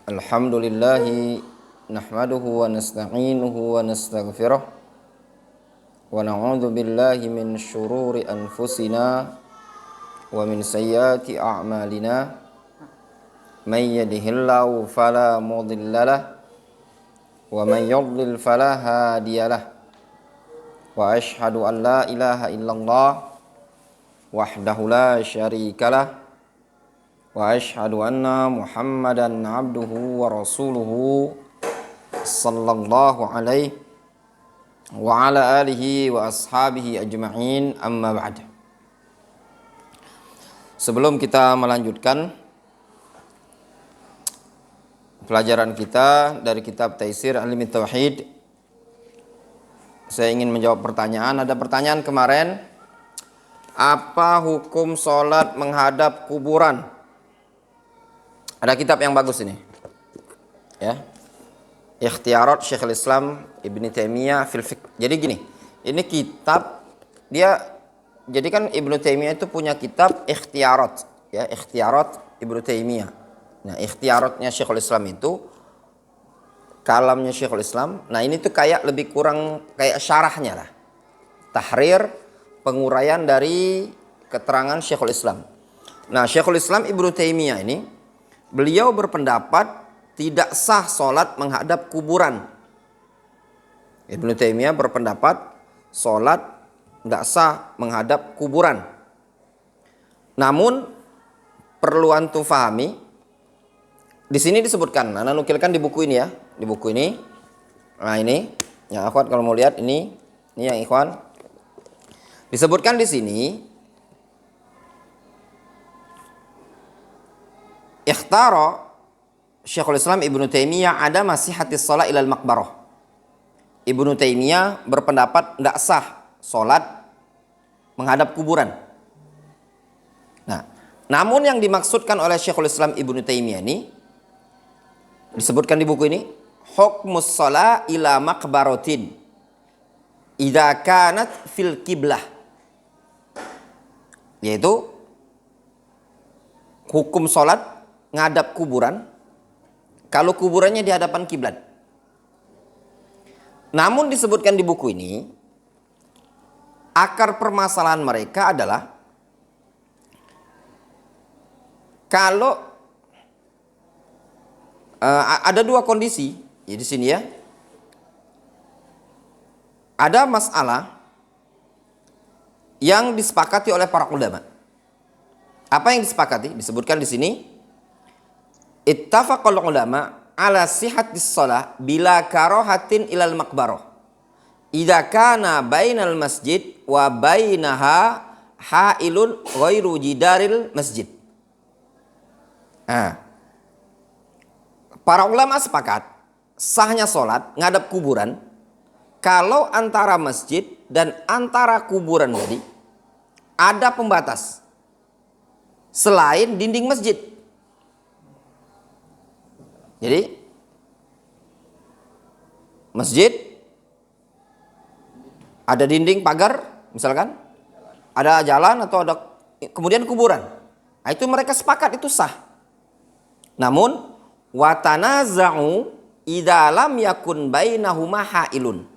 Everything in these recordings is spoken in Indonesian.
Alhamdulillahi nahmaduhu wa nasta'inuhu wa nastaghfiruh wa na'udzu billahi min syururi anfusina wa min sayyiati a'malina may yahdihillahu fala mudhillalah wa man yudlil fala hadiyalah wa asyhadu an la ilaha illallah wahdahu la syarikalah wa asyhadu anna Muhammadan abduhu wa rasuluhu sallallahu alaihi wa ala alihi wa ashabihi ajma'in, amma ba'd. Sebelum kita melanjutkan pelajaran kita dari kitab Taisir Al-Ilmi Tauhid, saya ingin menjawab pertanyaan. Ada pertanyaan kemarin, apa hukum sholat menghadap kuburan? Ada kitab yang bagus ini, ya, Ikhtiarat Syekhul Islam Ibnu Taimiyah fil Fiqh. Jadi gini, ini kitab dia, jadi kan Ibnu Taimiyah itu punya kitab Ikhtiarat, ya, Ikhtiarat Ibnu Taimiyah. Nah, Ikhtiaratnya Syekhul Islam itu kalamnya Syekhul Islam. Nah, ini tuh kayak lebih kurang kayak syarahnya lah, tahrir, penguraian dari keterangan Syekhul Islam. Nah, Syekhul Islam Ibnu Taimiyah ini, beliau berpendapat tidak sah sholat menghadap kuburan. Ibnu Taimiyah berpendapat sholat tidak sah menghadap kuburan. Namun perlu antum fahami, di sini disebutkan, Ana nukilkan di buku ini ya, di buku ini. Nah ini, yang akhwat kalau mau lihat ini yang ikhwan. Disebutkan di sini, ikhtara Syekhul Islam Ibnu Taimiyah ada masihatis sholat ilal maqbarah. Ibnu Taimiyah berpendapat tidak sah sholat menghadap kuburan. Nah, namun yang dimaksudkan oleh Syekhul Islam Ibnu Taimiyah ini disebutkan di buku ini, hukmus sholat ila maqbaratin idza kanat fil qiblah, yaitu hukum sholat ngadap kuburan kalau kuburannya di hadapan kiblat. Namun disebutkan di buku ini, akar permasalahan mereka adalah kalau ada dua kondisi ya di sini ya. Ada masalah yang disepakati oleh para ulama. Apa yang disepakati? Disebutkan di sini, ittafaqal ulama ala sihhatis shalah bila karahatin ilal maqbarah idza kana bainal masjid wa bainaha hailun ghairu jidaril masjid. Nah, para ulama sepakat sahnya sholat ngadap kuburan kalau antara masjid dan antara kuburan tadi ada pembatas selain dinding masjid. Jadi masjid ada dinding pagar misalkan, ada jalan atau ada kemudian kuburan. Nah, itu mereka sepakat itu sah. Namun watanaza'u idza lam yakun bainahuma hailun.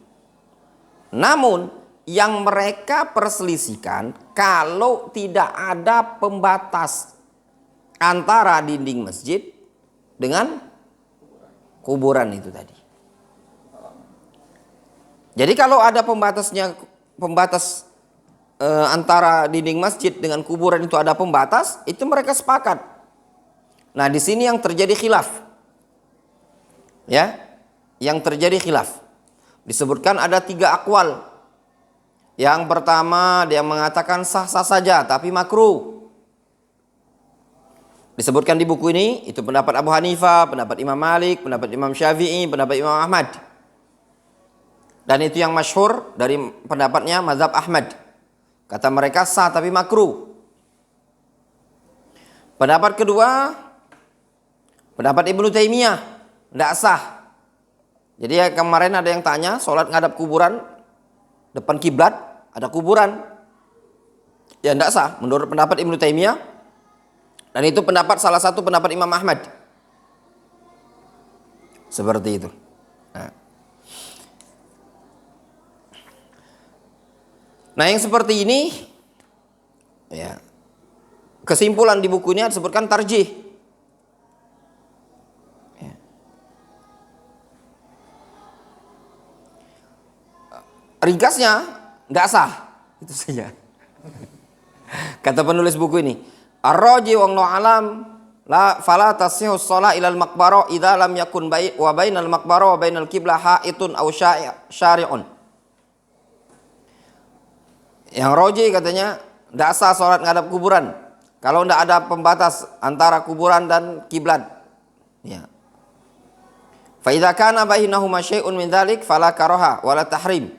Namun yang mereka perselisihkan kalau tidak ada pembatas antara dinding masjid dengan kuburan itu tadi. Jadi kalau ada pembatas antara dinding masjid dengan kuburan itu ada pembatas, itu mereka sepakat. Nah, di sini yang terjadi khilaf. Ya, yang terjadi khilaf. Disebutkan ada 3 akwal. Yang pertama dia mengatakan sah-sah saja tapi makruh. Disebutkan di buku ini, itu pendapat Abu Hanifah, pendapat Imam Malik, pendapat Imam Syafi'i, pendapat Imam Ahmad. Dan itu yang masyhur dari pendapatnya mazhab Ahmad. Kata mereka sah tapi makruh. Pendapat kedua, pendapat Ibnu Taimiyah, tidak sah. Jadi ya, kemarin ada yang tanya, sholat ngadap kuburan, depan kiblat, ada kuburan. Ya tidak sah menurut pendapat Ibnu Taimiyah. Dan itu pendapat salah satu pendapat Imam Ahmad. Seperti itu. Nah, yang seperti ini, ya, kesimpulan di buku ini disebutkan tarjih. Ya. Ringkasnya, tidak sah. Itu saja. Kata penulis buku ini, ar-raji wallahu alam la fala tasihhu shalah ilal maqbarah idza lam yakun wa bainal maqbarah wa bainal qiblah haitun aw syari'un. Yang roji katanya tidak sah sholat ngadap kuburan kalau tidak ada pembatas antara kuburan dan kiblat. Ya. Fa idza kana bainahuma syai'un min dzalik fala karaha wala tahrim.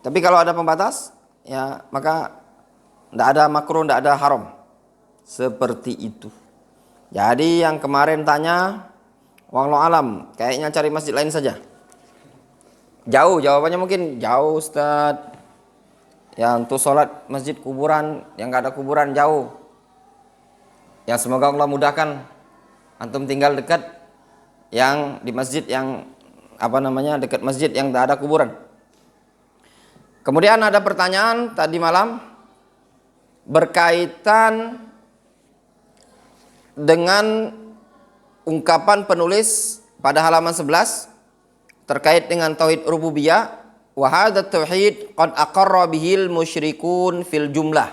Tapi kalau ada pembatas, ya maka tidak ada makruh, tidak ada haram. Seperti itu. Jadi yang kemarin tanya, wallahu alam, kayaknya cari masjid lain saja. Jauh, jawabannya mungkin jauh Ustaz. Ya untuk sholat masjid kuburan, yang nggak ada kuburan jauh. Ya semoga Allah mudahkan antum tinggal dekat yang di masjid yang dekat masjid yang tidak ada kuburan. Kemudian ada pertanyaan tadi malam berkaitan dengan ungkapan penulis pada halaman 11 terkait dengan tauhid rububiyah. Wa hadza tauhid qad aqarra bihil musyrikun fil jumlah.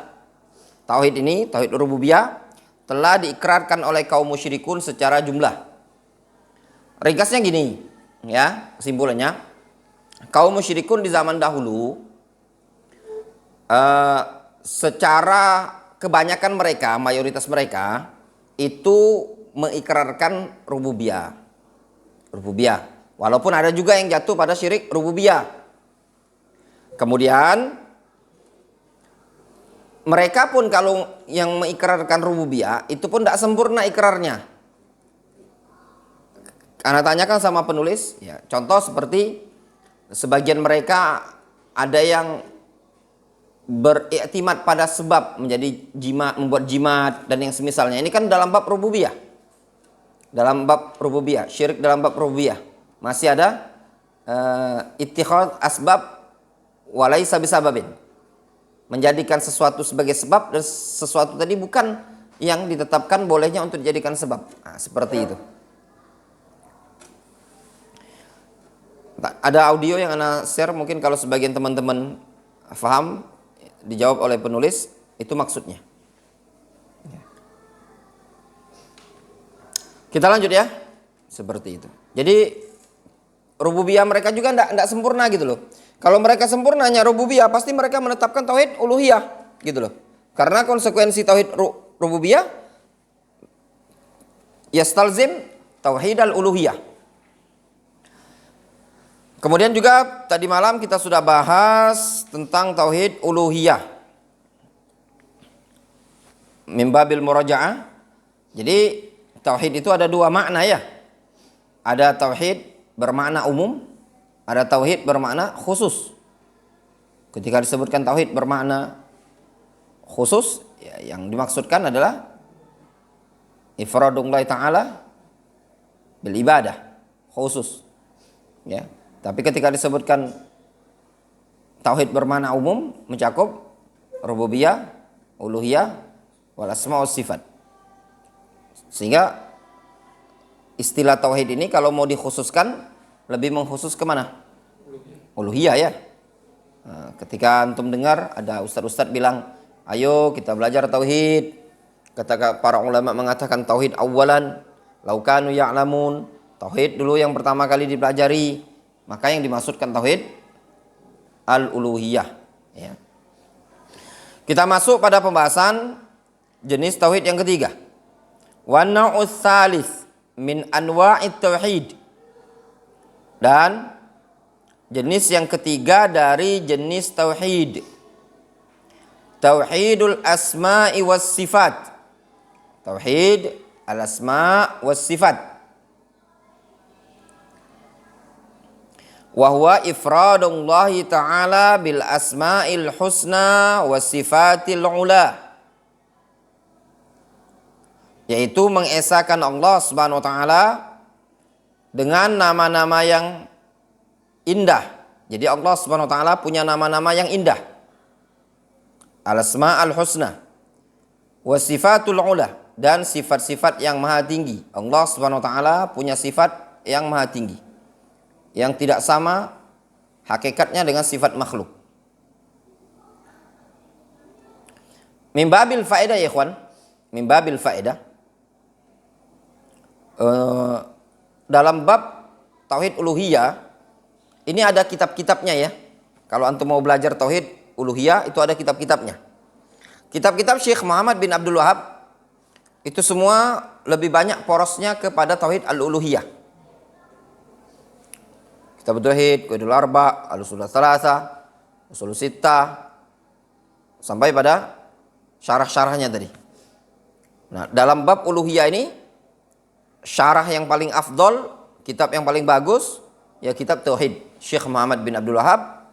Tauhid ini, tauhid rububiyah, telah diikrarkan oleh kaum musyrikun secara jumlah. Ringkasnya gini, ya, kesimpulannya. Kaum musyrikun di zaman dahulu secara kebanyakan mereka, mayoritas mereka itu mengikrarkan rububiyah. Rububiyah. Walaupun ada juga yang jatuh pada syirik rububiyah. Kemudian mereka pun kalau yang mengikrarkan rububiyah itu pun tidak sempurna ikrarnya. Karena tanyakan sama penulis, ya, contoh seperti sebagian mereka ada yang beriktimat pada sebab menjadi jimat, membuat jimat dan yang semisalnya. Ini kan dalam bab rububiyah. Dalam bab rububiyah, syirik dalam bab rububiyah. Masih ada ittikhad asbab walaisa bisababin. Menjadikan sesuatu sebagai sebab dan sesuatu tadi bukan yang ditetapkan bolehnya untuk dijadikan sebab. Nah, seperti itu. Ada audio yang ana share, mungkin kalau sebagian teman-teman paham, dijawab oleh penulis, itu maksudnya. Kita lanjut ya. Seperti itu. Jadi rububiyah mereka juga tidak sempurna gitu loh. Kalau mereka sempurnanya rububiyah, pasti mereka menetapkan tauhid uluhiyah gitu loh. Karena konsekuensi tauhid rububiyah yastalzim tauhid al-uluhiyah. Kemudian juga tadi malam kita sudah bahas tentang tauhid uluhiyah. Min babil murajaah. Jadi tauhid itu ada dua makna ya. Ada tauhid bermakna umum, ada tauhid bermakna khusus. Ketika disebutkan tauhid bermakna khusus, ya, yang dimaksudkan adalah ifradullah ta'ala bil ibadah, khusus. Ya. Tapi ketika disebutkan tauhid bermakna umum, mencakup rububiyah, uluhiyah, wal asma' was sifat. Sehingga istilah tauhid ini kalau mau dikhususkan lebih mengkhusus kemana? Uluhiyah ya. Nah, ketika antum dengar ada ustadz-ustadz bilang, ayo kita belajar tauhid. Kata para ulama mengatakan tauhid awalan, laukanu ya'lamun. Tauhid dulu yang pertama kali dipelajari. Maka yang dimaksudkan tauhid al-uluhiyah. Ya. Kita masuk pada pembahasan jenis tauhid yang ketiga. Wa nau'us tsalits min anwa'it tauhid. Dan jenis yang ketiga dari jenis tauhid, tauhidul asma'i was sifat. Tauhid al asma' was sifat. Wa huwa ifradullahi ta'ala bil asma'il husna was sifatil ula. Yaitu mengesahkan Allah Subhanahu wa taala dengan nama-nama yang indah. Jadi Allah Subhanahu wa taala punya nama-nama yang indah. Al-Asma'ul Husna wa sifatul ula, dan sifat-sifat yang maha tinggi. Allah Subhanahu wa taala punya sifat yang maha tinggi yang tidak sama hakikatnya dengan sifat makhluk. Min babil faedah ya ikhwan, min babil faedah, dalam bab tauhid uluhiyah ini ada kitab-kitabnya ya. Kalau antum mau belajar tauhid uluhiyah itu ada kitab-kitabnya. Kitab-kitab Syekh Muhammad bin Abdul Wahab itu semua lebih banyak porosnya kepada tauhid al-uluhiyah. Kitab tauhid, Qaidul Arba, Al-Usul Tsalatsa, Usul Sittah, sampai pada syarah-syarahnya tadi. Nah, dalam bab uluhiyah ini syarah yang paling afdol, kitab yang paling bagus ya kitab tauhid Syekh Muhammad bin Abdul Wahab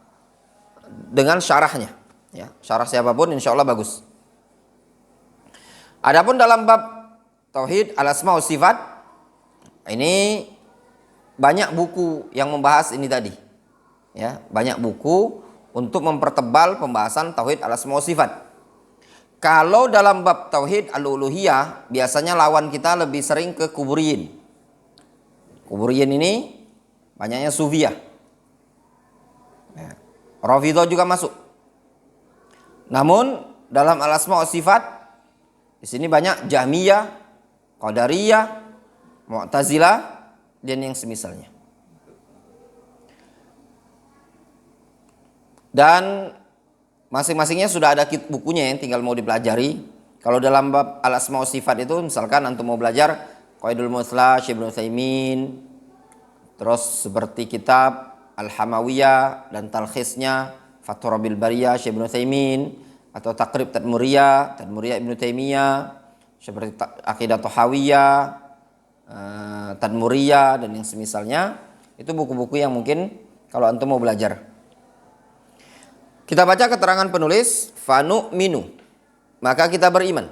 dengan syarahnya. Ya, syarah siapapun insya Allah bagus. Adapun dalam bab tauhid al-asma wa sifat ini banyak buku yang membahas ini tadi. Ya, banyak buku untuk mempertebal pembahasan tauhid al-asma wa sifat. Kalau dalam bab tauhid al-uluhiyah biasanya lawan kita lebih sering ke kuburiyin. Kuburiyin ini banyaknya sufiyah. Ya, Rafidhah juga masuk. Namun dalam al-asma wa sifat di sini banyak Jahmiyah, Qadariyah, Mu'tazilah dan yang semisalnya. Dan masing-masingnya sudah ada bukunya yang tinggal mau dipelajari. Kalau dalam bab al-asma wa sifat itu misalkan antum mau belajar Qaidul Muthla Syekh Ibnu Utsaimin, terus seperti kitab Al-Hamawiyah dan talkhisnya Fathur Rabbil Bariyah Syekh Ibnu Utsaimin, atau Taqrib Tadmuriyah Ibnu Taimiyah, seperti Aqidah Thahawiyah, Tadmuriyah dan yang semisalnya. Itu buku-buku yang mungkin kalau antum mau belajar. Kita baca keterangan penulis, fanu'minu, maka kita beriman,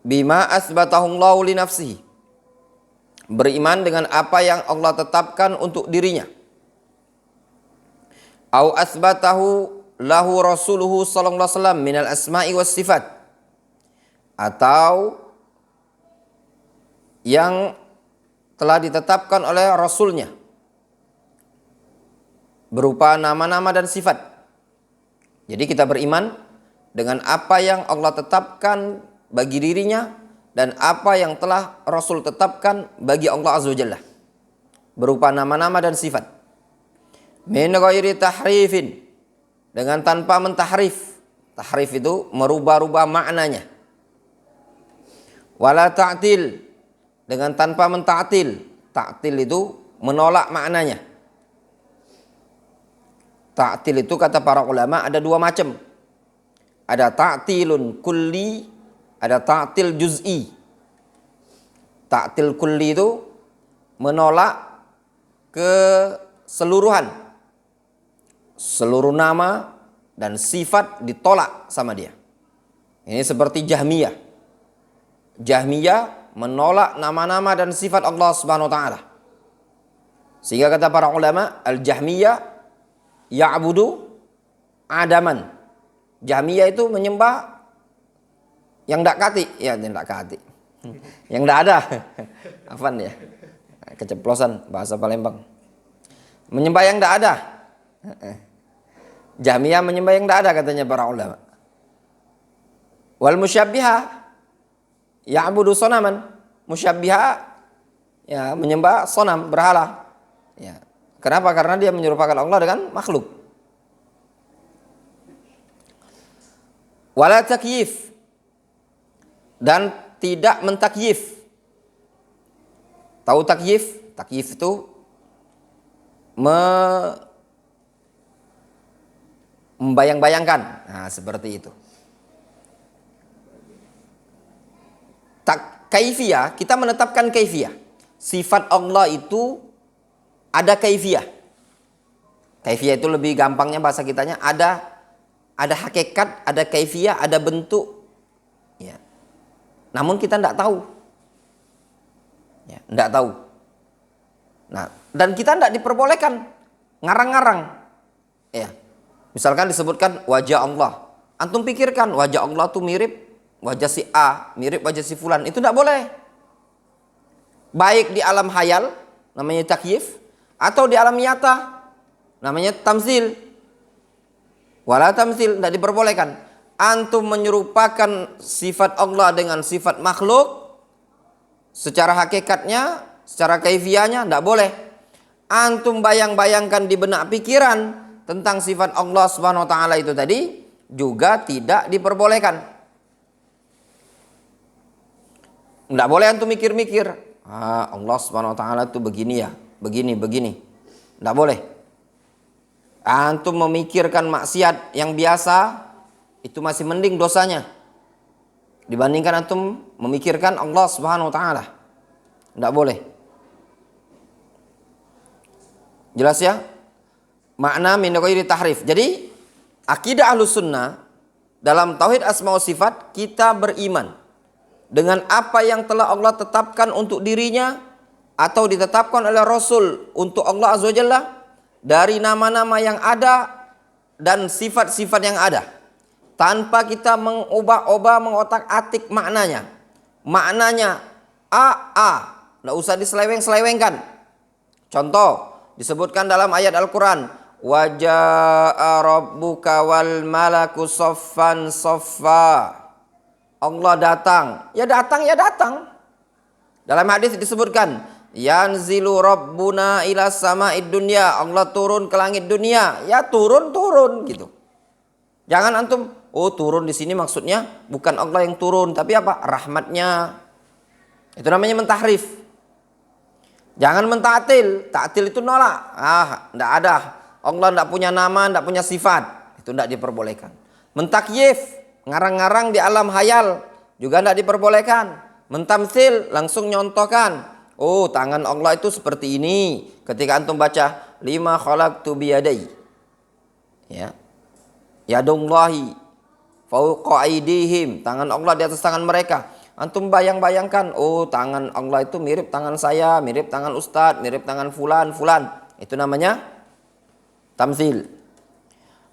bima asbatahullahu li nafsihi, beriman dengan apa yang Allah tetapkan untuk dirinya, au asbatahu lahu rasuluhu sallallahu alaihi wasallam minal asma'i was sifat, atau yang telah ditetapkan oleh rasulnya berupa nama-nama dan sifat. Jadi kita beriman dengan apa yang Allah tetapkan bagi dirinya dan apa yang telah Rasul tetapkan bagi Allah Azza wa Jalla berupa nama-nama dan sifat. Min ghairi tahrifin, dengan tanpa mentahrif. Tahrif itu merubah-rubah maknanya. Wala ta'til, dengan tanpa menta'til. Ta'til itu menolak maknanya. Ta'til itu kata para ulama ada dua macam. Ada ta'tilun kulli, ada ta'til juz'i. Ta'til kulli itu menolak keseluruhan. Seluruh nama dan sifat ditolak sama dia. Ini seperti Jahmiyah. Jahmiyah menolak nama-nama dan sifat Allah Subhanahu wa taala. Sehingga kata para ulama, al-Jahmiyah ya'budu adaman. Jahmiyah itu menyembah yang ndak kati, ya ndak kati. Yang ndak ada. Afan ya. Keceplosan bahasa Palembang. Menyembah yang ndak ada. Jahmiyah menyembah yang tidak ada katanya para ulama. Wal musyabbiha ya'budu sonaman. Musyabbiha ya menyembah sonam, berhala. Ya. Kenapa? Karena dia menyerupakan Allah dengan makhluk. Wala takyif, dan tidak mentakyif. Tahu takyif? Takyif itu membayang-bayangkan. Nah, seperti itu. Kaifiyah, kita menetapkan kaifiyah. Sifat Allah itu ada kaifiyah. Kaifiyah itu lebih gampangnya bahasa kitanya ada hakikat, ada kaifiyah, ada bentuk. Ya. Namun kita tidak tahu. Ya, tidak tahu. Nah, dan kita tidak diperbolehkan ngarang-ngarang. Ya. Misalkan disebutkan wajah Allah. Antum pikirkan wajah Allah tuh mirip wajah si A, mirip wajah si fulan. Itu tidak boleh. Baik di alam hayal, namanya takyif, atau di alam nyata, namanya tamsil. Wala tamsil, tidak diperbolehkan. Antum menyerupakan sifat Allah dengan sifat makhluk, secara hakikatnya, secara kaifiahnya, tidak boleh. Antum bayang-bayangkan di benak pikiran tentang sifat Allah Subhanahu wa taala itu tadi juga tidak diperbolehkan. Tidak boleh antum mikir-mikir, Allah Subhanahu wa taala itu begini ya, begini. Tidak boleh. Antum memikirkan maksiat yang biasa itu masih mending dosanya dibandingkan antum memikirkan Allah Subhanahu wa taala. Tidak boleh. Jelas ya? Makna min ghairi tahrif. Jadi akidah Ahlus Sunnah dalam tauhid asma wa sifat, kita beriman dengan apa yang telah Allah tetapkan untuk dirinya atau ditetapkan oleh Rasul untuk Allah Azza wa Jalla dari nama-nama yang ada dan sifat-sifat yang ada, tanpa kita mengubah-ubah, mengotak-atik maknanya. Maknanya tidak usah diseleweng-selewengkan. Contoh disebutkan dalam ayat Al-Quran, wajaa rabbuka wal malaku soffan soffa. Allah datang. Ya datang. Dalam hadis disebutkan, yanzilu rabbuna ila sama'id dunya. Allah turun ke langit dunia. Ya turun gitu. Jangan antum, turun di sini maksudnya bukan Allah yang turun, tapi apa? Rahmatnya. Itu namanya mentahrif. Jangan mentaktil. Taktil itu nolak. Tidak ada. Allah tidak punya nama, tidak punya sifat. Itu tidak diperbolehkan. Mentakyif, ngarang-ngarang di alam hayal, juga tidak diperbolehkan. Mentamsil, langsung nyontohkan. Tangan Allah itu seperti ini. Ketika antum baca lima khalaqtu biyadai, ya, yadullahi fauqa aidihim, tangan Allah di atas tangan mereka. Antum bayangkan, tangan Allah itu mirip tangan saya, mirip tangan ustadz, mirip tangan fulan. Itu namanya tamsil.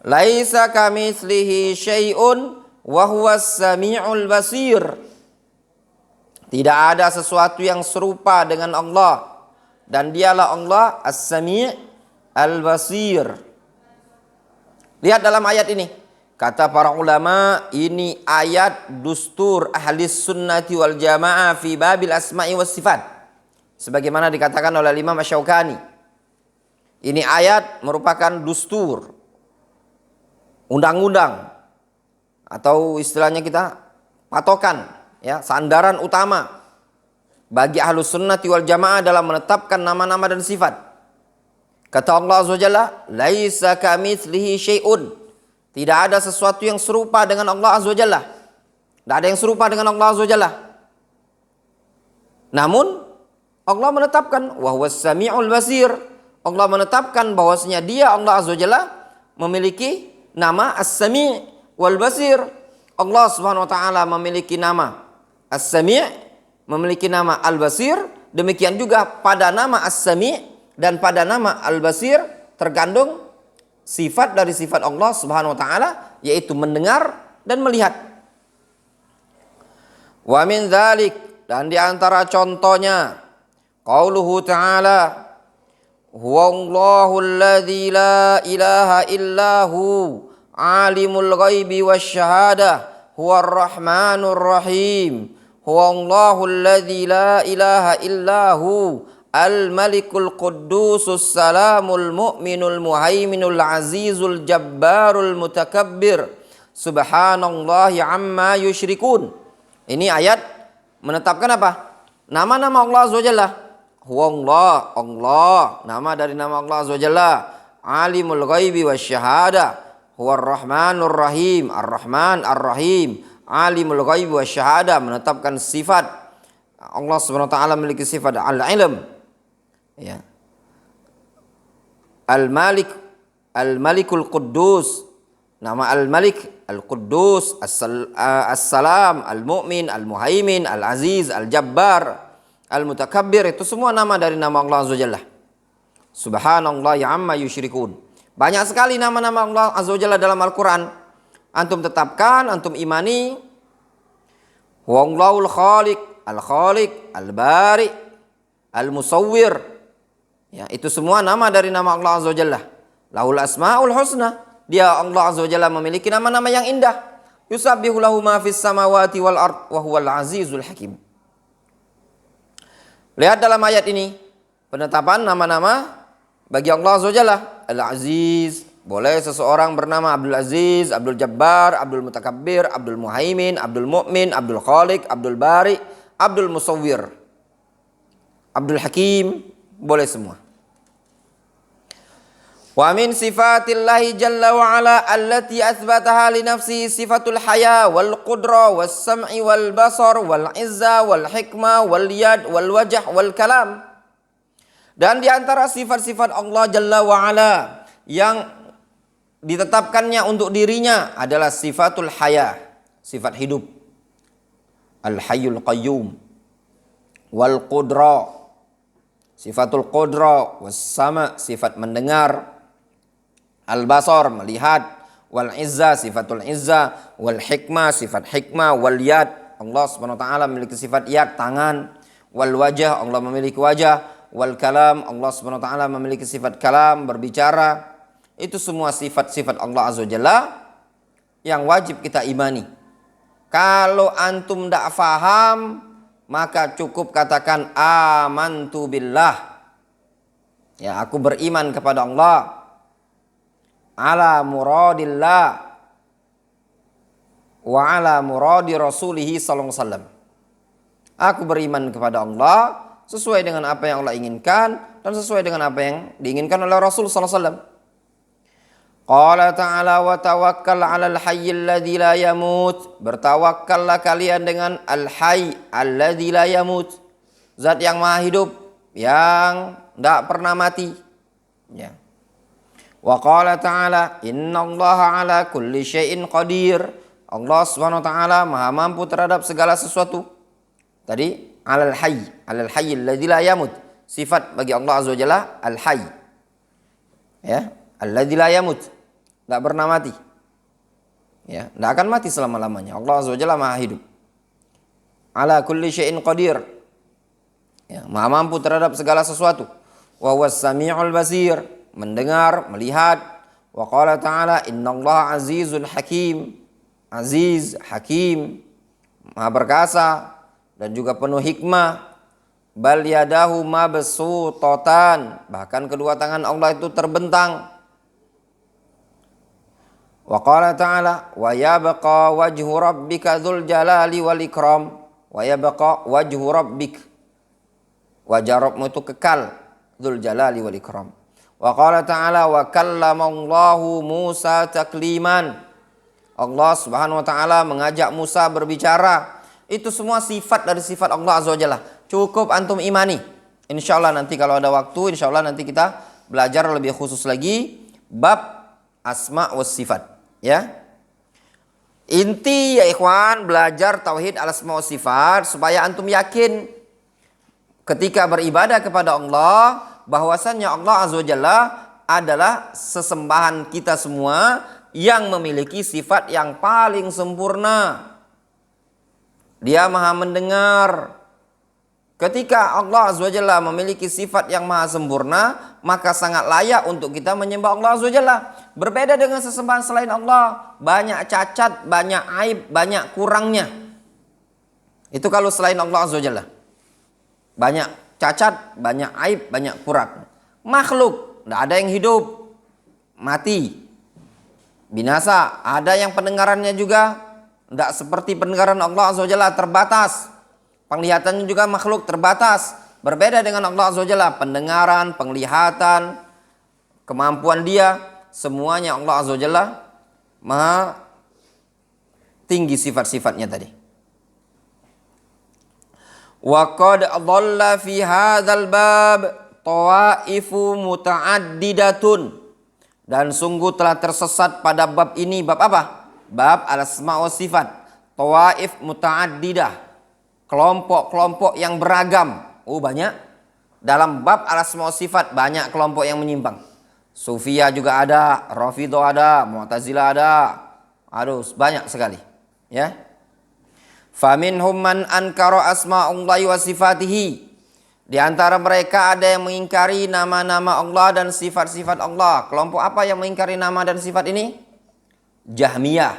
Laisa kamitslihi syai'un wa huwas sami'ul basir. Tidak ada sesuatu yang serupa dengan Allah, dan dialah Allah as-sami' al-basir. Lihat dalam ayat ini, kata para ulama, ini ayat dustur ahlis sunnati wal jamaah fi babil asma'i was sifat, sebagaimana dikatakan oleh Imam Asy-Syaukani. Ini ayat merupakan dustur, undang-undang, atau istilahnya kita patokan, ya, sandaran utama bagi Ahlus Sunnati wal Jamaah dalam menetapkan nama-nama dan sifat. Kata Allah Azza wa Jalla, laisa kamitslihi syai'un. Tidak ada sesuatu yang serupa dengan Allah Azza wa Jalla. Tidak ada yang serupa dengan Allah Azza wa Jalla. Namun Allah menetapkan wa huwas sami'ul basir. Allah menetapkan bahwasanya Dia, Allah Azza wa Jalla, memiliki nama As-Sami' wal Basir. Allah Subhanahu wa taala memiliki nama As-Sami', memiliki nama Al-Basir. Demikian juga pada nama As-Sami' dan pada nama Al-Basir terkandung sifat dari sifat Allah Subhanahu wa taala, yaitu mendengar dan melihat. Wa min dzalik, dan di antara contohnya qauluhu ta'ala, huwallahu alladzi la ilaha illahu alimul ghaibi wasyahadah huwar rahmanur rahim. Huwallahu alladzi la ilaha illahu al-malikul quddusus salamul mu'minul muhaiminul azizul jabbarul mutakabbir subhanallahi amma yusyrikun. Ini ayat menetapkan apa? Nama-nama Allah Azza wa Jalla. Huwallah, Allah, nama dari nama Allah Azza wa Jalla. Alimul ghaibi wasyahadah, huwar rahmanur rahim, ar-rahman ar-rahim. Alimul ghaibi wasyahadah, menetapkan sifat Allah Subhanahu wa taala memiliki sifat al-ilm, ya. Al-Malik, Al-Malikul Quddus, nama Al-Malik, Al-Quddus, As-Salam, Al-Mu'min, Al-Muhaimin, Al-Aziz, Al-Jabbar, Al-Mutakabbir, itu semua nama dari nama Allah Azza wa Jalla. Subhanallahi amma yusyrikun. Banyak sekali nama-nama Allah Azza wa Jalla dalam Al-Quran. Antum tetapkan, antum imani. Huwallahul khaliq, al-khaliq, al-bari, al-musawwir. Ya, itu semua nama dari nama Allah Azza wa Jalla. Lahul asmaul husna. Dia Allah Azza wa Jalla memiliki nama-nama yang indah. Yusabbihu lahu ma fis samawati wal ard wa huwal azizul hakim. Lihat dalam ayat ini penetapan nama-nama bagi Allah Azza wa Jalla. Al-Aziz, boleh seseorang bernama Abdul Aziz, Abdul Jabbar, Abdul Mutakabbir, Abdul Muhaimin, Abdul Mu'min, Abdul Khaliq, Abdul Bari, Abdul Musawwir, Abdul Hakim, boleh semua. Wa min sifatillahi jalla wa ala allati athbataha li nafsihi sifatul haya wal qudra was sam'i wal basar wal izza wal hikmah wal yad wal wajh wal kalam. Dan di antara sifat-sifat Allah Jalla wa'ala yang ditetapkannya untuk dirinya adalah sifatul haya, sifat hidup. Al-hayyul qayyum. Wal qudra, sifatul qudra. Was-sama, sifat mendengar. Al-basar, melihat. Wal izza, sifatul izza. Wal hikmah, sifat hikmah. Wal yad, Allah subhanahu wa ta'ala memiliki sifat yad, tangan. Wal wajah, Allah memiliki wajah. Wal kalam, Allah subhanahu wa ta'ala memiliki sifat kalam, berbicara. Itu semua sifat-sifat Allah Azza wa Jalla yang wajib kita imani. Kalau antum tidak faham, maka cukup katakan amantu billah. Ya, aku beriman kepada Allah. Ala muradillah wa ala muradi rasulihi sallallahu alaihi wasallam. Aku beriman kepada Allah sesuai dengan apa yang Allah inginkan dan sesuai dengan apa yang diinginkan oleh Rasul sallallahu alaihi wasallam. Qala ta'ala wa tawakkal 'alal hayyil ladzi la yamut. Bertawakkallah kalian dengan al-hayy alladzi la yamut. Zat yang maha hidup, yang tidak pernah mati. Ya. Wa qala ta'ala innallaha 'ala kulli syai'in qadir. Allah Subhanahu wa taala maha mampu terhadap segala sesuatu. Tadi alal hayy alladzi la yamut. Sifat bagi Allah Azza wa Jalla al-hayy. Ya, alladzi la yamut. Tidak pernah mati. Ya, tidak akan mati selama-lamanya. Allah Azza wa Jalla maha hidup. Ala kulli syai'in qadir. Ya, maha mampu terhadap segala sesuatu. Wa huwas sami'ul basir, mendengar, melihat. Wa qala ta'ala innallaha azizun hakim. Aziz, hakim, maha perkasa dan juga penuh hikmah. Bal yadahu mabsutatan, bahkan kedua tangan Allah itu terbentang. Wa qala ta'ala wa yabqa wajhu rabbika dzul jalali wal ikram. Wa yabqa wajhu rabbik, wajah Rabbmu itu kekal, dzul jalali wal ikram. Wa qala ta'ala wa kallamallahu Musa takliman. Allah Subhanahu wa taala mengajak Musa berbicara. Itu semua sifat dari sifat Allah Azza wa Jalla. Cukup antum imani. Insyaallah nanti kalau ada waktu, insyaallah nanti kita belajar lebih khusus lagi bab asma was sifat, ya. Inti ya ikhwan, belajar tauhid al-asma was sifat supaya antum yakin ketika beribadah kepada Allah bahwasannya Allah Azza wa Jalla adalah sesembahan kita semua yang memiliki sifat yang paling sempurna. Dia maha mendengar. Ketika Allah Azza wa Jalla memiliki sifat yang maha sempurna, maka sangat layak untuk kita menyembah Allah Azza wa Jalla. Berbeda dengan sesembahan selain Allah, banyak cacat, banyak aib, banyak kurangnya. Itu kalau selain Allah Azza wa Jalla. Banyak cacat, banyak aib, banyak kurang. Makhluk, tidak ada yang hidup, mati, binasa. Ada yang pendengarannya juga tidak seperti pendengaran Allah Azza wa Jalla, terbatas. Penglihatannya juga makhluk terbatas. Berbeda dengan Allah Azza wa Jalla, pendengaran, penglihatan, kemampuan dia, semuanya Allah Azza wa Jalla maha tinggi sifat-sifatnya tadi. Wa qad dhalla fi hadzal bab tawaifu mutaaddidatun. Dan sungguh telah tersesat pada bab ini. Bab apa? Bab al-asma wa sifat. Tawaif mutaaddidah. Kelompok-kelompok yang beragam. Oh banyak. dalam bab al-asma wa sifat banyak kelompok yang menyimpang. Sufiyah juga ada, Rafidhah ada, Mu'tazilah ada. Aduh, banyak sekali. Ya. Faminhum man ankara asma'ullahi wa sifatihi. Di antara mereka ada yang mengingkari nama-nama Allah dan sifat-sifat Allah. Kelompok apa yang mengingkari nama dan sifat ini? Jahmiyah.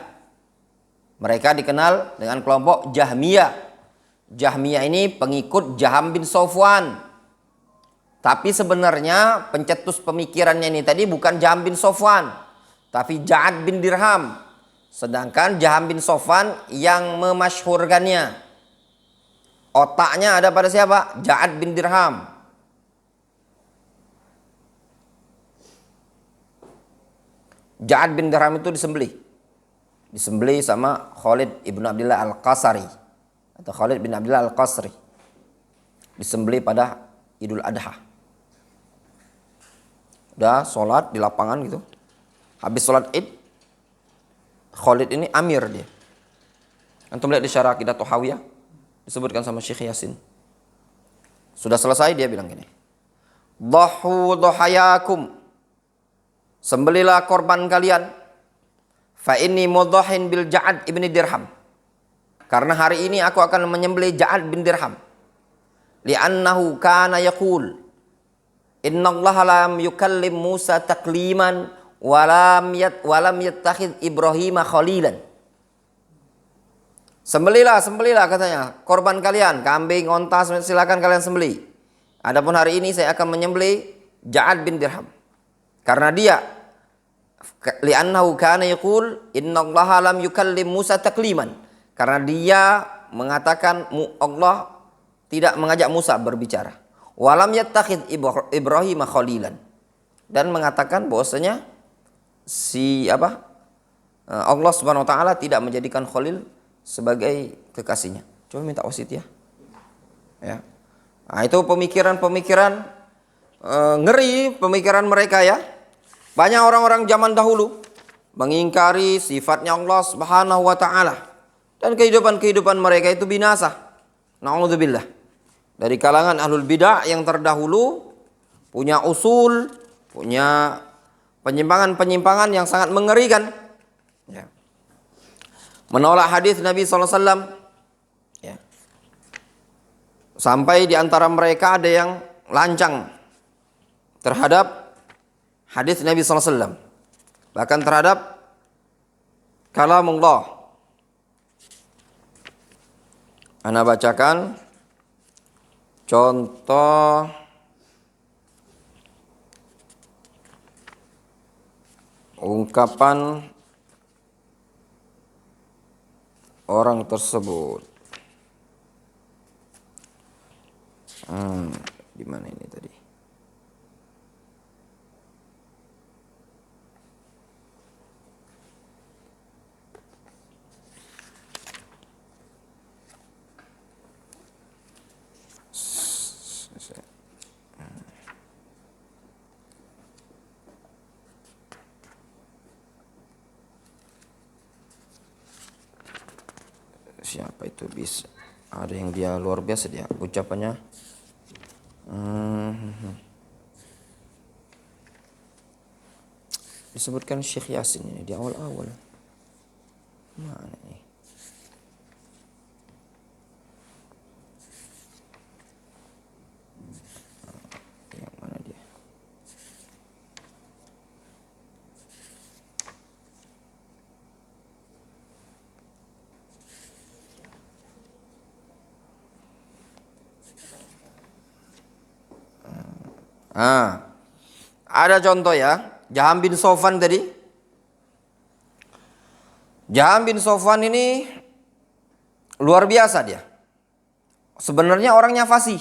Mereka dikenal dengan kelompok Jahmiyah. Jahmiyah ini pengikut Jaham bin Safwan. Tapi sebenarnya pencetus pemikirannya ini tadi bukan Jaham bin Safwan, tapi Ja'ad bin Dirham. Sedangkan Jaham bin Safwan yang memasyhurkannya. Otaknya ada pada siapa? Ja'ad bin Dirham. Ja'ad bin Dirham itu disembelih. Disembelih sama Khalid ibn Abdullah al-Qasari. Atau Khalid bin Abdullah al-Qasri. Disembelih pada Idul Adha. Udah sholat di lapangan gitu. Habis sholat id, Khalid ini amir dia. Antum lihat di syarah Aqidah Thahawiyah, disebutkan sama Syekh Yasin. Sudah selesai dia bilang gini. Dhahu dhahayakum. Sembelilah korban kalian. Fa inni mudhahin bil Ja'ad ibni Dirham. Karena hari ini aku akan menyembelih Ja'ad bin Dirham. Li'annahu kana yaqul innallaha lam yukallim Musa takliman walam yattakhidh Ibrahim khalilan. Sembelilah katanya korban kalian, kambing, onta, silakan kalian sembelih. Adapun hari ini saya akan menyembelih Ja'ad bin Dirham. Karena dia li'annahu kana yaqul innallaha lam yukallim Musa takliman. Karena dia mengatakan Allah tidak mengajak Musa berbicara. Walam yattakhidh Ibrahim khalilan. Dan mengatakan bahwasanya Allah Subhanahu wa taala tidak menjadikan Khalil sebagai kekasihnya. Coba minta wasit ya. Ya. Nah, itu pemikiran-pemikiran ngeri pemikiran mereka ya. Banyak orang-orang zaman dahulu mengingkari sifatnya Allah Subhanahu wa taala dan kehidupan mereka itu binasa. Na'udzubillah. Dari kalangan ahlul bidah yang terdahulu punya usul, punya penyimpangan-penyimpangan yang sangat mengerikan. Ya. Menolak hadis Nabi SAW. Ya. Sampai di antara mereka ada yang lancang terhadap hadis Nabi SAW. Bahkan terhadap kalamullah. Ana bacakan contoh ungkapan orang tersebut. Di mana ini tadi? Siapa itu bisa? Ada yang dia luar biasa dia ucapannya. Disebutkan Syekh Yasin ini di awal-awal. Mana ini? Yang mana dia? Ada contoh ya, Jaham bin Safwan tadi. Jaham bin Safwan ini luar biasa dia. Sebenarnya orangnya fasih.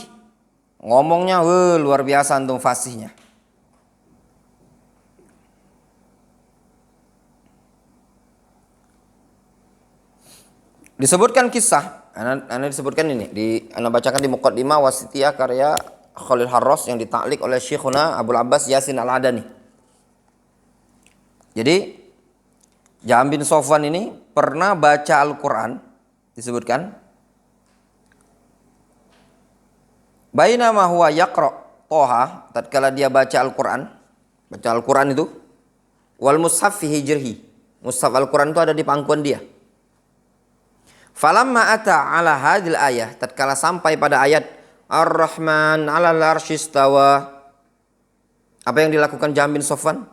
Ngomongnya luar biasa antum fasihnya. Disebutkan kisah, ana disebutkan ini, ana bacakan di Muqaddimah Wasithiyah karya Khalil Harras yang ditaklik oleh Syekhuna Abul Abbas Yasin Al-Adani. Jadi Jaham bin Safwan ini pernah baca Al-Quran, disebutkan bainama huwa yaqra, Toha tatkala dia baca Al-Quran itu, wal mushaf fi hijrihi, mushaf Al-Quran itu ada di pangkuan dia. Falamma ata ala hadil ayah, tatkala sampai pada ayat Ar-Rahman 'alal arsy istawa, apa yang dilakukan Jahm bin Safwan?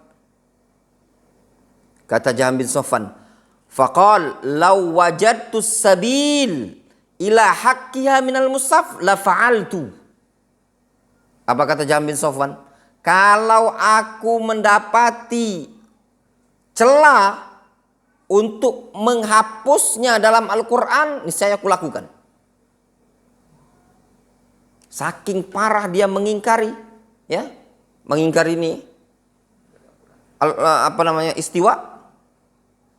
Kata Jahm bin Safwan, faqal law wajadtu sabil ila haqqiha minal mushaf la fa'altu. Apa kata Jahm bin Safwan? Kalau aku mendapati celah untuk menghapusnya dalam Al-Quran, niscaya aku lakukan. Saking parah dia mengingkari, ya, mengingkari ini istiwa.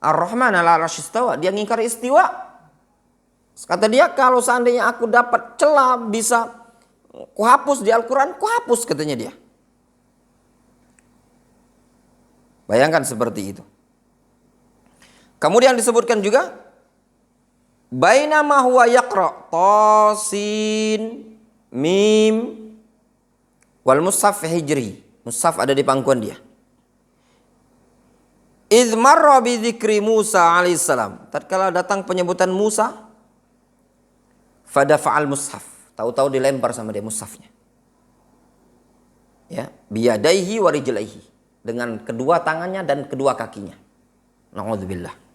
Ar-Rahman 'ala arsy istawa, dia mengingkari istiwa. Kata dia, kalau seandainya aku dapat celah bisa kuhapus di Al-Quran, kuhapus, katanya dia. Bayangkan seperti itu. Kemudian disebutkan juga bainama huwa yaqra tasin mim wal mushaf hijri, mushaf ada di pangkuan dia. Idz marra bi dzikri Musa alaihissalam, tatkala datang penyebutan Musa, fadafa'al mushaf, tahu-tahu dilempar sama dia mushafnya. Ya, biyadaihi wa rijlaihi, dengan kedua tangannya dan kedua kakinya. Na'udzubillah.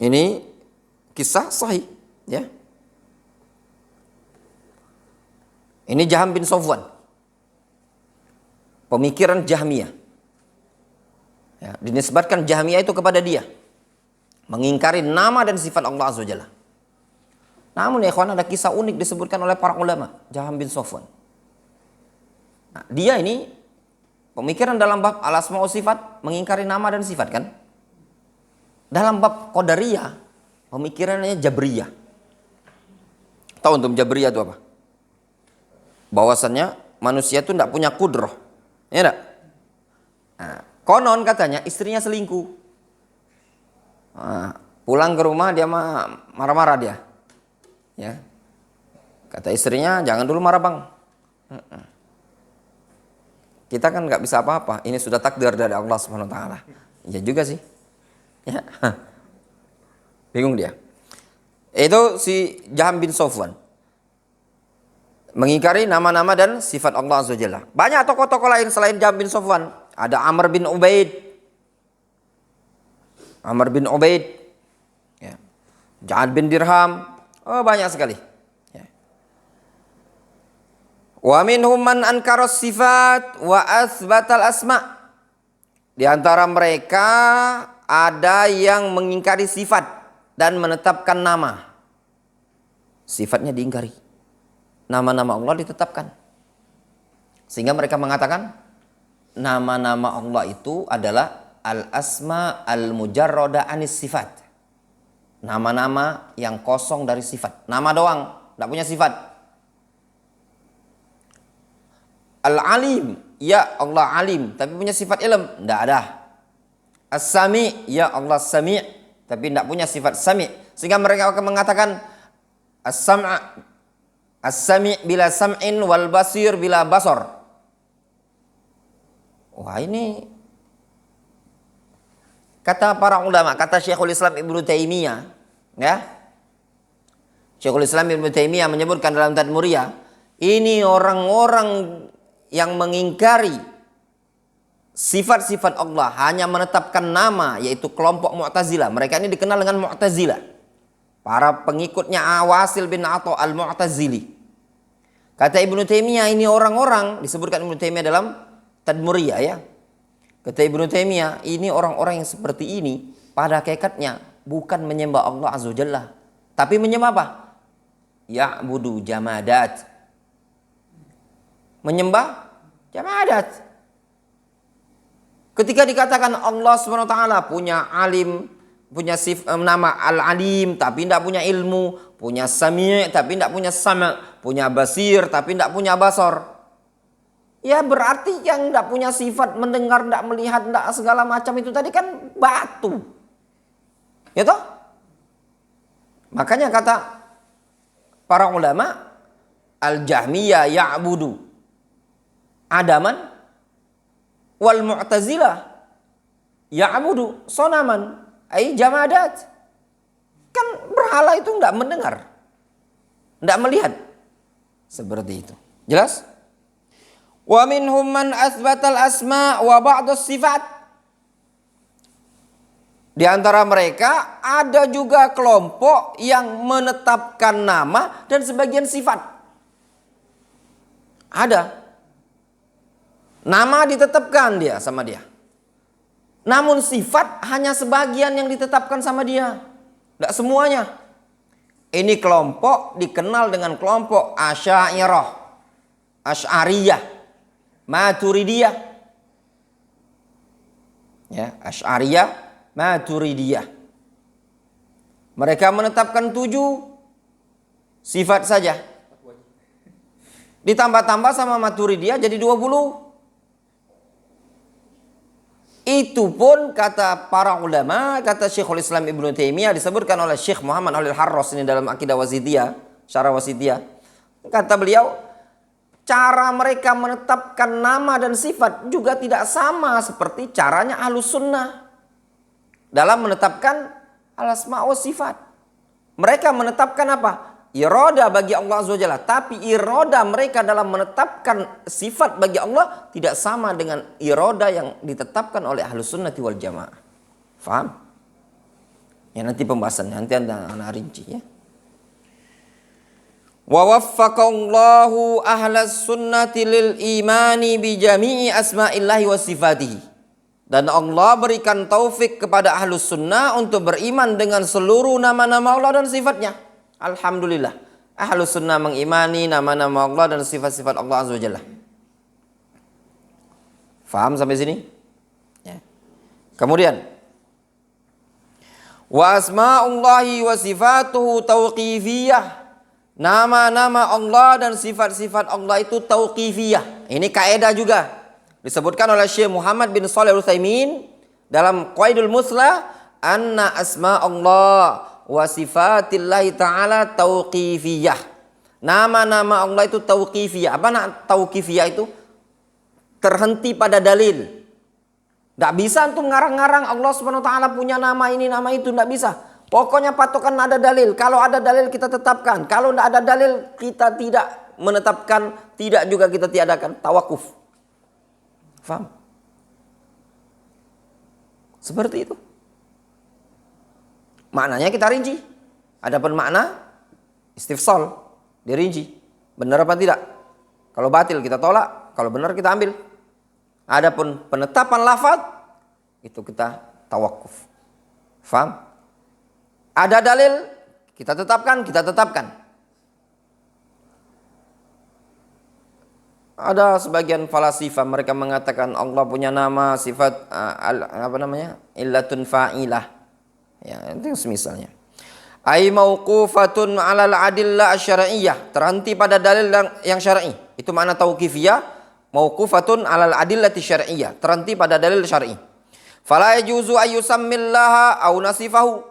Ini kisah sahih, ya. Ini Jahm bin Safwan. Pemikiran Jahmiyah. Ya, dinisbatkan Jahmiyah itu kepada dia. Mengingkari nama dan sifat Allah Azza wa Jalla. Namun ya ikhwan, ada kisah unik disebutkan oleh para ulama, Jahm bin Safwan. Nah, dia ini pemikiran dalam bab al-asma wa sifat, mengingkari nama dan sifat kan? Dalam bab Qadariyah, pemikirannya Jabriyah. Tahu untuk Jabriyah itu apa? Bahwasannya manusia itu tidak punya kudrah. Ya enggak? Nah, konon katanya istrinya selingkuh. Nah, pulang ke rumah dia marah-marah dia. Ya. Kata istrinya, jangan dulu marah bang. Kita kan nggak bisa apa-apa. Ini sudah takdir dari Allah Subhanahu Wa Taala. Ya juga sih. Ya. Bingung dia. Itu si Jahm bin Safwan. Mengingkari nama-nama dan sifat Allah Azza wa Jalla. Banyak tokoh-tokoh lain selain Jahm bin Safwan. Ada Amr bin Ubaid. Ya. Ja'ad bin Dirham. Oh, banyak sekali. Ya. Wa minhum man ankara sifat wa athbatal asma. Di antara mereka ada yang mengingkari sifat dan menetapkan nama. Sifatnya diingkari. Nama-nama Allah ditetapkan. Sehingga mereka mengatakan nama-nama Allah itu adalah al-asma al-mujarrada anis sifat. Nama-nama yang kosong dari sifat. Nama doang, tidak punya sifat. Al-alim, ya Allah alim, tapi punya sifat ilm, tidak ada. As-sami, ya Allah sami', tapi tidak punya sifat sami'. Sehingga mereka akan mengatakan as-sami' bila sam'in wal basir bila basar. Wah, ini kata para ulama, kata Syekhul Islam Ibnu Taimiyah, ya. Syekhul Islam Ibnu Taimiyah menyebutkan dalam Tadmuriyah, ini orang-orang yang mengingkari sifat-sifat Allah, hanya menetapkan nama, yaitu kelompok Mu'tazilah. Mereka ini dikenal dengan Mu'tazilah. Para pengikutnya Awasil bin Atha al-Mu'tazili. Kata Ibnu Taimiyah, ini orang-orang, disebutkan Ibnu Taimiyah dalam Tadmuriyah, ya. Kata Ibnu Taimiyah, ini orang-orang yang seperti ini pada hakikatnya bukan menyembah Allah Azza wa Jalla, tapi menyembah apa? Ya'budu jamadat. Menyembah jamadat. Ketika dikatakan Allah Subhanahu wa taala punya alim, punya nama al-alim tapi tidak punya ilmu, punya sami' tapi tidak punya sama', punya basir tapi tidak punya basar. Ya berarti yang tidak punya sifat mendengar, tidak melihat, tidak segala macam itu tadi kan batu. Ya toh? Makanya kata para ulama Al-Jahmiyah ya'budu adaman, wal Mu'tazilah ya'budu sonaman, ay jamadat. Kan berhala itu enggak mendengar, enggak melihat. Seperti itu. Jelas? Wa minhum man asbatal asma wa ba'dus sifat. Di antara mereka ada juga kelompok yang menetapkan nama dan sebagian sifat. Ada. Nama ditetapkan dia sama dia. Namun sifat hanya sebagian yang ditetapkan sama dia. Tidak semuanya. Ini kelompok dikenal dengan kelompok Asy'ariyah, Asy'ariyah, Maturidiyah. Ya, Asy'ariyah, Maturidiyah. Mereka menetapkan 7 sifat saja. Ditambah-tambah sama Maturidiyah jadi 20. Itu pun kata para ulama, kata Syekhul Islam Ibnu Taimiyah, disebutkan oleh Syekh Muhammad Al-Harras ini dalam Aqidah Wasithiyah, Syarah Wasithiyah. Kata beliau, cara mereka menetapkan nama dan sifat juga tidak sama seperti caranya Ahlus Sunnah dalam menetapkan al-asma wa sifat. Mereka menetapkan apa? Iroda bagi Allah Azza wa Jalla. Tapi iroda mereka dalam menetapkan sifat bagi Allah tidak sama dengan iroda yang ditetapkan oleh Ahlus Sunnati wal Jamaah. Faham? Ya nanti pembahasannya, nanti anda rinci ya. Wa waffaqallahu ahlas sunnati lil imani bi jami'i asma'illahi wa sifatihi. Dan Allah berikan taufik kepada Ahlus Sunnah untuk beriman dengan seluruh nama-nama Allah dan sifatnya. Alhamdulillah. Ahlus Sunnah mengimani nama-nama Allah dan sifat-sifat Allah Azza wa Jalla. Faham sampai sini? Ya. Kemudian, wa asma'ullahi wa sifatuhu tauqifiyah. Nama-nama Allah dan sifat-sifat Allah itu tauqifiyah. Ini kaidah juga. Disebutkan oleh Syekh Muhammad bin Shalih Al-Utsaimin dalam Qaidul Muslah, anna asma Allah wa sifatillahi ta'ala tauqifiyah. Nama-nama Allah itu tauqifiyah. Apa nak tauqifiyah itu? Terhenti pada dalil. Tidak bisa untuk ngarang-ngarang Allah Subhanahu wa taala punya nama ini, nama itu, tidak bisa. Pokoknya patokan ada dalil. Kalau ada dalil kita tetapkan. Kalau tidak ada dalil kita tidak menetapkan, tidak juga kita tiadakan. Tawakuf. Faham? Seperti itu. Maknanya kita rinci. Adapun makna istifsal, dirinci. Benar apa tidak? Kalau batil kita tolak, kalau benar kita ambil. Adapun penetapan lafaz itu kita tawakuf. Faham? Ada dalil kita tetapkan, kita tetapkan. Ada sebagian falasifah mereka mengatakan Allah punya nama sifat illatun fa'ilah. Ya, itu semisalnya. Ai mauqufatun 'alal adillah asy-syar'iyyah, terhenti pada dalil yang syar'i. Itu makna tauqifiyah, mauqufatun 'alal adillati syar'iyyah, terhenti pada dalil syar'i. Fala yajuzu ayyusammillaha aw nasifahu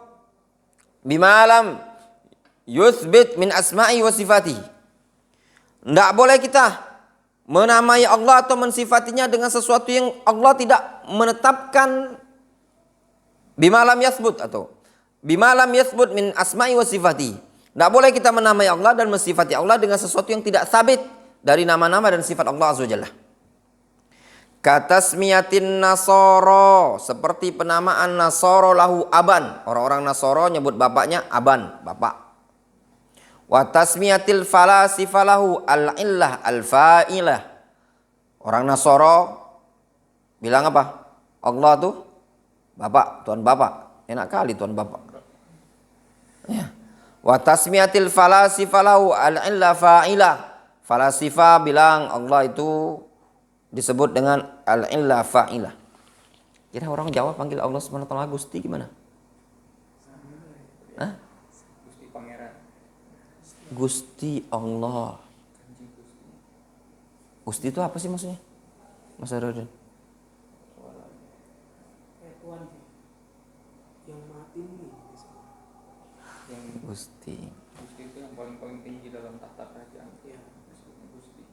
bima lam yuthbit min asma'i wa sifatihi. Tidak boleh kita menamai Allah atau mensifatinya dengan sesuatu yang Allah tidak menetapkan bima lam yathbut atau bima lam yathbut min asma'i wa sifatihi. Tidak boleh kita menamai Allah dan mensifati Allah dengan sesuatu yang tidak sabit dari nama-nama dan sifat Allah Azza wa Jalla. Katasmiyatin Nasoro, seperti penamaan Nasoro lahu aban. Orang-orang Nasoro nyebut bapaknya aban, bapak. Wa tasmiyatil falasifa lahu al-illah al-fa'ilah. Orang Nasoro bilang apa? Allah tuh bapak, Tuhan bapak. Enak kali Tuhan bapak. Ya. Wa tasmiyatil falasifa lahu al-illah fa'ilah. Falasifa bilang Allah itu disebut dengan al-illah fa'ilah. Kira orang Jawa panggil Allah Subhanahu wa taala Gusti gimana? Hah? Gusti Pangeran. Gusti Allah. Gusti itu apa sih maksudnya? Mas Arudin. Tuhan yang mati nih. Gusti. Gusti itu yang paling tinggi dalam tahta kerajaan. Iya, disebutnya Gusti.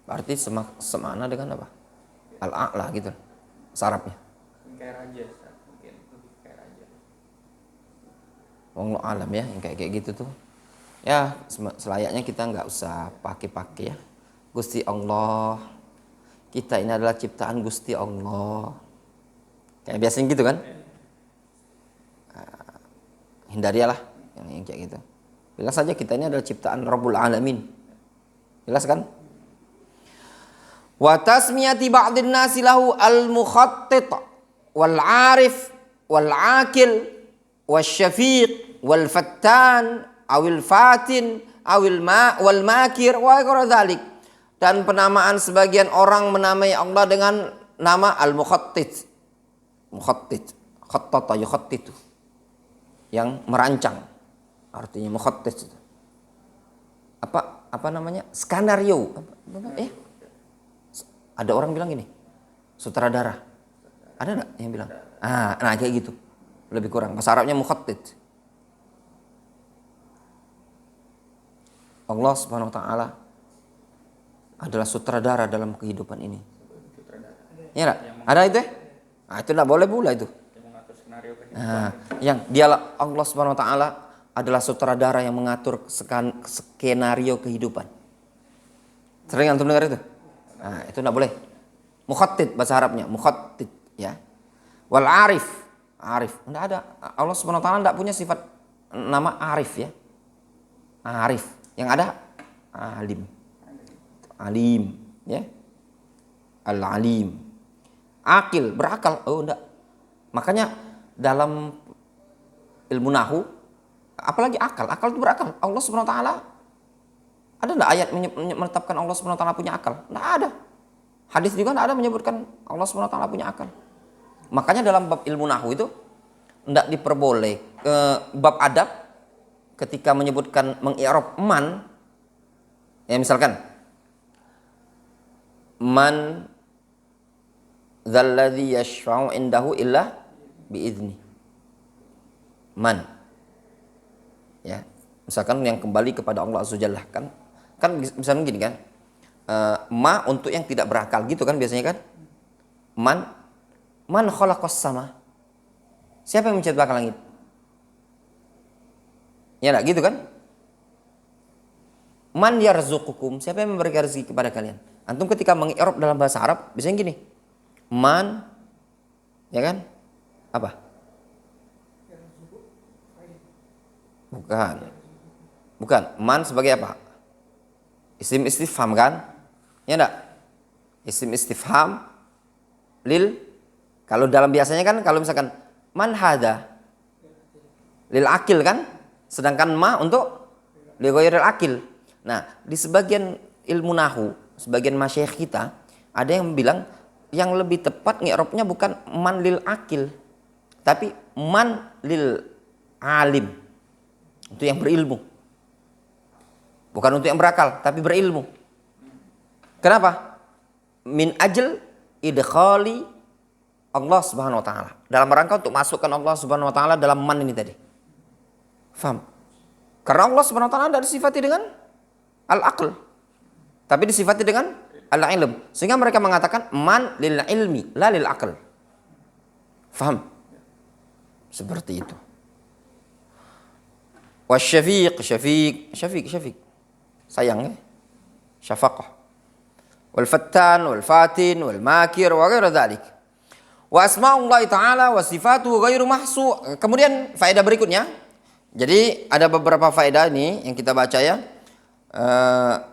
Berarti semana dengan apa? Al-A'la gitu. Sarapnya. Kayak raja, mungkin lebih kayak raja. Wallahu alam ya, yang kayak gitu tuh. Ya, selayaknya kita nggak usah pakai ya. Gusti Allah. Kita ini adalah ciptaan Gusti Allah. Kayak biasanya gitu kan? Hindarilah yang kayak gitu. Bilang saja kita ini adalah ciptaan Rabbul Alamin. Jelas kan? Wa tasmiyati ba'dhin nasi lahu al-mukhattit wal 'arif wal 'akil wasyafiq wal fattan awil fatin awil wal makir wa ghairu dzalik. Dan penamaan sebagian orang menamai Allah dengan nama al-mukhattit. Mukhattit, khattata yukhattitu. Yang merancang. Artinya mukhattit. Apa namanya? Skenario. Ada orang bilang gini, sutradara. Ada enggak yang bilang? Nah kayak gitu. Lebih kurang. Bahasa Arabnya mukhattit. Allah Subhanahu wa taala adalah sutradara dalam kehidupan ini. Ya enggak? Ada itu? Itu enggak boleh pula itu. Yang dialah Allah Subhanahu wa taala adalah sutradara yang mengatur skenario kehidupan. Sering antum dengar itu? Itu enggak boleh. Mukhattit bahasa Arabnya, mukhattit ya. Wal arif, enggak ada. Allah Subhanahu wa taala enggak punya sifat nama arif ya. Arif. Yang ada alim ya. Al-alim. Akil, berakal. Oh enggak. Makanya dalam ilmu nahu, apalagi akal itu berakal. Allah Subhanahu wa taala, ada enggak ayat menetapkan Allah Subhanahu wa taala punya akal? Enggak ada. Hadis juga enggak ada menyebutkan Allah Subhanahu wa taala punya akal. Makanya dalam bab ilmu nahu itu enggak diperboleh bab adab ketika menyebutkan mengi'rab man, ya misalkan man dzalladzi yashfa'u indahu illa biizni. Man. Ya, misalkan yang kembali kepada Allah Azza Jalla kan misalnya gini kan. Ma untuk yang tidak berakal gitu kan biasanya kan. Man khalaqas sama. Siapa yang menciptakan langit? Ya enggak gitu kan? Man yarzuqukum, siapa yang memberikan rezeki kepada kalian? Antum ketika mengi'rab dalam bahasa Arab biasanya gini. Man, ya kan? Apa? Bukan. Man sebagai apa? Isim istifham kan? Ya enggak? Isim istifham lil, kalau dalam biasanya kan kalau misalkan man hada lil akil kan? Sedangkan ma untuk li ghairil akil. Nah, di sebagian ilmu nahu, sebagian masyayikh kita ada yang bilang yang lebih tepat ngi'rabnya bukan man lil akil, tapi man lil alim. Untuk yang berilmu. Bukan untuk yang berakal, tapi berilmu. Kenapa? Min ajl idkhali Allah Subhanahu wa taala. Dalam rangka untuk masukkan Allah Subhanahu wa taala dalam man ini tadi. Faham? Karena Allah Subhanahu wa taala tidak disifati dengan al-aql, tapi disifati dengan al-ilm. Sehingga mereka mengatakan man lil ilmi, la lil aql. Faham? Seperti itu. Wasyafiq, syafiq. Sayang ya. Syafaqah. Wal fattan, wal fatin, wal makir, wa ghairu dzalik. Wa asma'ullah ta'ala wa sifatuhu ghairu mahsu. Kemudian faedah berikutnya. Jadi ada beberapa faedah ini yang kita baca ya.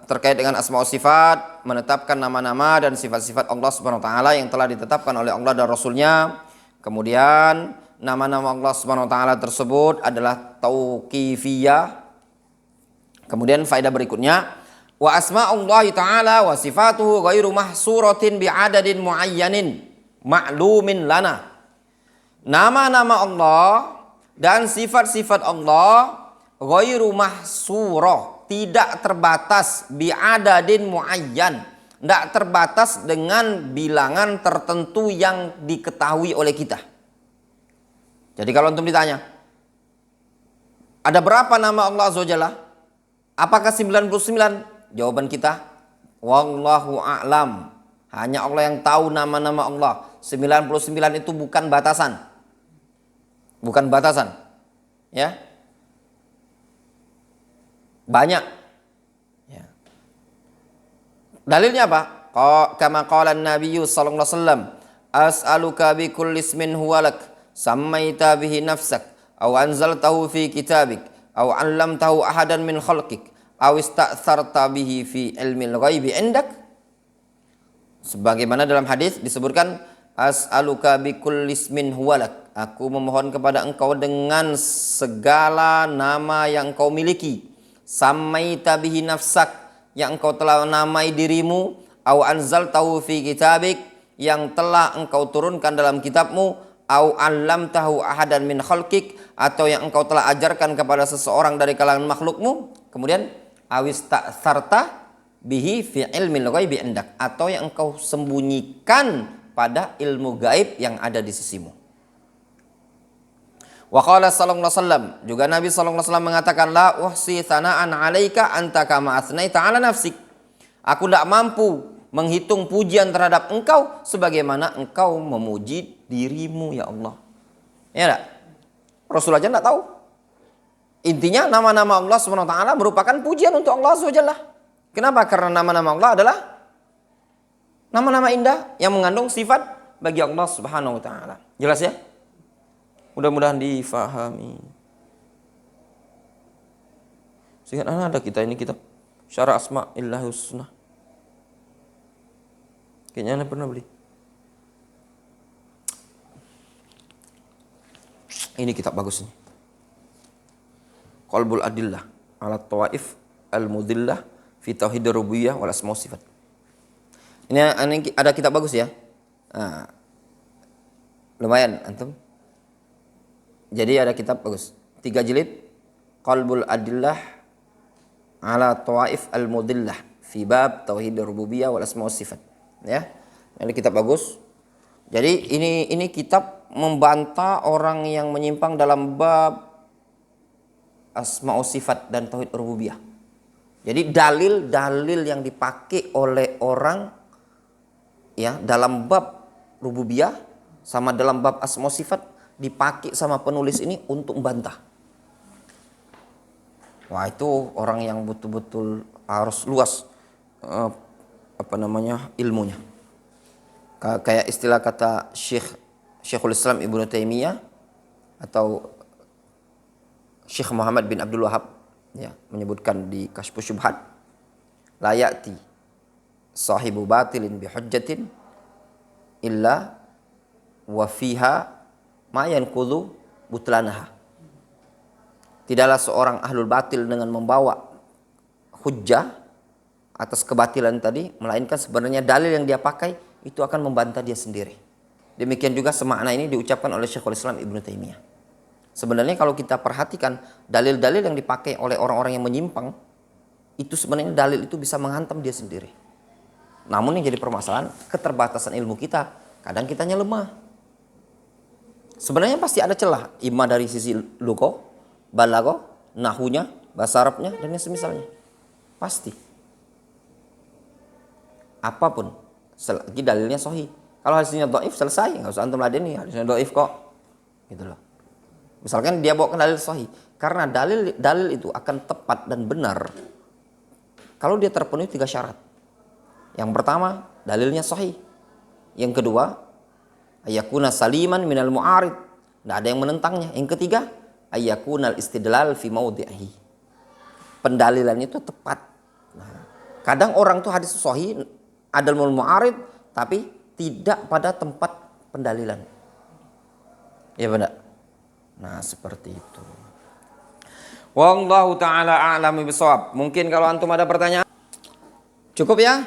Terkait dengan asma' sifat, menetapkan nama-nama dan sifat-sifat Allah Subhanahu wa taala yang telah ditetapkan oleh Allah dan Rasulnya. Kemudian nama-nama Allah Subhanahu wa taala tersebut adalah tauqifiyah. Kemudian faedah berikutnya, wa asma'ullah ta'ala wa sifatuhu ghairu mahsuratin bi'adadin muayyanin ma'lumin lana. Nama-nama Allah dan sifat-sifat Allah ghairu mahsurah, tidak terbatas bi'adadin muayyan, tidak terbatas dengan bilangan tertentu yang diketahui oleh kita. Jadi kalau antum ditanya, ada berapa nama Allah Azza wa Jalla? Apakah 99? Jawaban kita, wallahu a'lam. Hanya Allah yang tahu nama-nama Allah. 99 itu bukan batasan. Bukan batasan. Ya. Banyak. Ya. Dalilnya apa? Kama qala an-nabiy sallallahu alaihi wasallam, as'aluka bi kulli ismin huwa lak, sammaita bihi nafsak, aw anzaltahu fi kitabik, aw 'allamtahu ahadan min khalqik, aw ista'tharta bihi fi ilmil ghaibi 'indak. Sebagaimana dalam hadis disebutkan, as'aluka bi kulli ismin huwa lak, aku memohon kepada engkau dengan segala nama yang engkau miliki, sammaita bihi nafsak, yang engkau telah namai dirimu, au anzaltahu fi kitabik, yang telah engkau turunkan dalam kitabmu, au 'allamtahu ahadan min khalqik, atau yang engkau telah ajarkan kepada seseorang dari kalangan makhlukmu. Kemudian awis ta'tharta bihi fi ilmil ghaibi indak, atau yang engkau sembunyikan pada ilmu gaib yang ada di sisimu. Wa qala sallallahu alaihi wasallam, juga Nabi sallallahu alaihi wasallam mengatakan, la uhsi thana'an 'alaika anta kama athnaita 'ala nafsik. Aku tidak mampu menghitung pujian terhadap engkau sebagaimana engkau memuji dirimu ya Allah. Ya enggak? Rasul aja enggak tahu. Intinya nama-nama Allah Subhanahu wa taala merupakan pujian untuk Allah Subhanahu wa taala. Kenapa? Karena nama-nama Allah adalah nama-nama indah yang mengandung sifat bagi Allah Subhanahu wa taala. Jelas ya? Mudah-mudahan difahami. Sehingga ada kita ini kitab Syarah Asma'illah Husna. Kayaknya Anda pernah beli. Ini kitab bagus nih. Qalbul Adillah ala Tawaif Al-Mudillah fi Tauhid Rububiyah wal Asma' Sifat. Ini ada kitab bagus ya. Nah, lumayan antum. Jadi ada kitab bagus. 3 jilid. Qalbul Adillah ala Tawaif Al-Mudillah fi bab Tauhid Rububiyah wal Asma' Sifat. Ya. Ini kitab bagus. Jadi ini kitab membantah orang yang menyimpang dalam bab Asma' Sifat dan Tauhid Rububiyah. Jadi dalil-dalil yang dipakai oleh orang ya dalam bab rububiyah sama dalam bab Asma' Sifat dipakai sama penulis ini untuk membantah. Wah, itu orang yang betul-betul harus luas ilmunya. Kayak istilah kata Syekhul Islam Ibnu Taimiyah atau Syekh Muhammad bin Abdul Wahab ya, menyebutkan di Kasyfus Syubhat, la ya'ti sahibu batilin bi hujjatin illa wa fiha ma yanqudhu butlanaha. Tidaklah seorang ahlul batil dengan membawa hujjah atas kebatilan tadi, melainkan sebenarnya dalil yang dia pakai itu akan membantah dia sendiri. Demikian juga semakna ini diucapkan oleh Syekhul Islam Ibnu Taimiyah. Sebenarnya kalau kita perhatikan dalil-dalil yang dipakai oleh orang-orang yang menyimpang, itu sebenarnya dalil itu bisa menghantam dia sendiri. Namun yang jadi permasalahan keterbatasan ilmu kita, kadang kitanya lemah. Sebenarnya pasti ada celah, imma dari sisi lugha, balaghah, nahunya, bahasa Arabnya dan yang semisalnya. Pasti. Apapun, selagi dalilnya sahih. Kalau hadisnya dhaif selesai, enggak usah antum ladeni, hadisnya dhaif kok. Gitu loh. Misalkan dia bawakan dalil sahih, karena dalil itu akan tepat dan benar kalau dia terpenuhi 3 syarat. Yang pertama, dalilnya sahih. Yang kedua, ayyakuna saliman minal mu'arid, tidak ada yang menentangnya. Yang ketiga, ayyakunal istidlal fi maudhi'i, pendalilannya itu tepat. Nah, kadang orang tuh hadis sahih adalmul mu'arid tapi tidak pada tempat pendalilan. Ya benar. Nah, seperti itu. Wallahu taala a'lamu bishawab. Mungkin kalau antum ada pertanyaan. Cukup ya?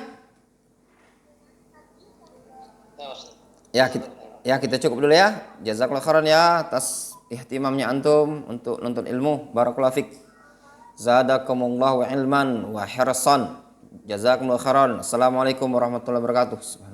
Ya kita cukup dulu ya. Jazakallahu khairan ya atas ihtimamnya antum untuk nuntut ilmu. Barakallahu fik. Zadakumullahu ilman wa hirsan. Jazakumullahu khairan. Assalamualaikum warahmatullahi wabarakatuh.